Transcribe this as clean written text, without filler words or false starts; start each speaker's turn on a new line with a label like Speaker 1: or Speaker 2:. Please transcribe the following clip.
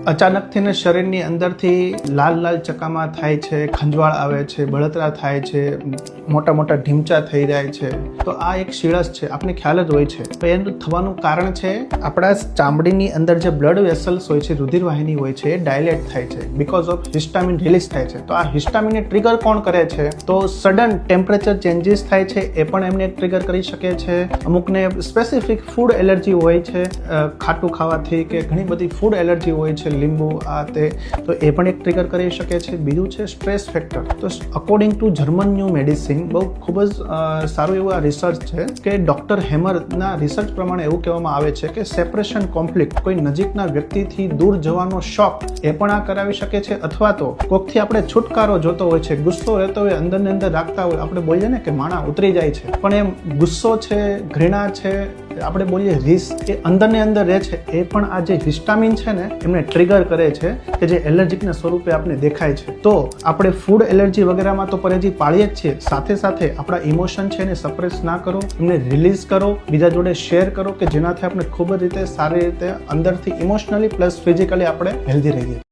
Speaker 1: અચાનકથી ને શરીરની અંદરથી લાલ લાલ ચકામા થાય છે, ખંજવાળ આવે છે, બળતરા થાય છે, મોટા મોટા ઢીમચા થઈ જાય છે, તો આ એક શીળસ છે, આપને ખ્યાલ જ હોય છે. તો એનું થવાનું કારણ છે આપણા ચામડીની અંદર જે બ્લડ વેસલ્સ હોય છે, રુધિરવાહિની હોય છે, એ ડાયલેટ થાય છે બીકોઝ ઓફ હિસ્ટામિન રિલીઝ થાય છે. તો આ હિસ્ટામિનને ટ્રિગર કોણ કરે છે? તો સડન ટેમ્પરેચર ચેન્જીસ થાય છે, એ પણ એમને ટ્રિગર કરી શકે છે. અમુકને સ્પેસિફિક ફૂડ એલર્જી હોય છે, ખાટું ખાવાથી કે ઘણી બધી ફૂડ એલર્જી હોય છે, લીંબુ આ તે, તો એ પણ એક ટ્રિગર કરી શકે છે. બીજું છે સ્ટ્રેસ ફેક્ટર. તો according to German new medicine, બહુ ખૂબ જ સારું એવું આ રિસર્ચ છે કે ડૉક્ટર હેમરના રિસર્ચ પ્રમાણે એવું કહેવામાં આવે છે કે સેપરેશન કોન્ફ્લિક્ટ, કોઈ નજીકના વ્યક્તિથી દૂર જવાનો શોખ, એ પણ આ કરાવી શકે છે. અથવા તો કોકથી આપણે છુટકારો જોતો હોય છે, ગુસ્સો રહેતો હોય, અંદરને અંદર રાખતા હોય, આપણે બોલીએ ને કે માણા ઉતરી જાય છે, પણ એમ ગુસ્સો છે, ઘૃણા છે, આપણે બોલીએ રીસ, એ અંદરને અંદર રહે છે, એ પણ આ જે હિસ્ટામિન છે ને એમને ટ્રિગર કરે છે કે જે એલર્જીકના સ્વરૂપે આપણે દેખાય છે. તો આપણે ફૂડ એલર્જી વગેરેમાં તો પરેજી પાળીએ જ છીએ, સાથે સાથે આપણા ઇમોશન છે એને સપ્રેસ ના કરો, એમને રિલીઝ કરો, બીજા જોડે શેર કરો કે જેનાથી આપણે ખૂબ જ રીતે સારી રીતે અંદરથી ઇમોશનલી પ્લસ ફિઝિકલી આપણે હેલ્ધી રહીએ.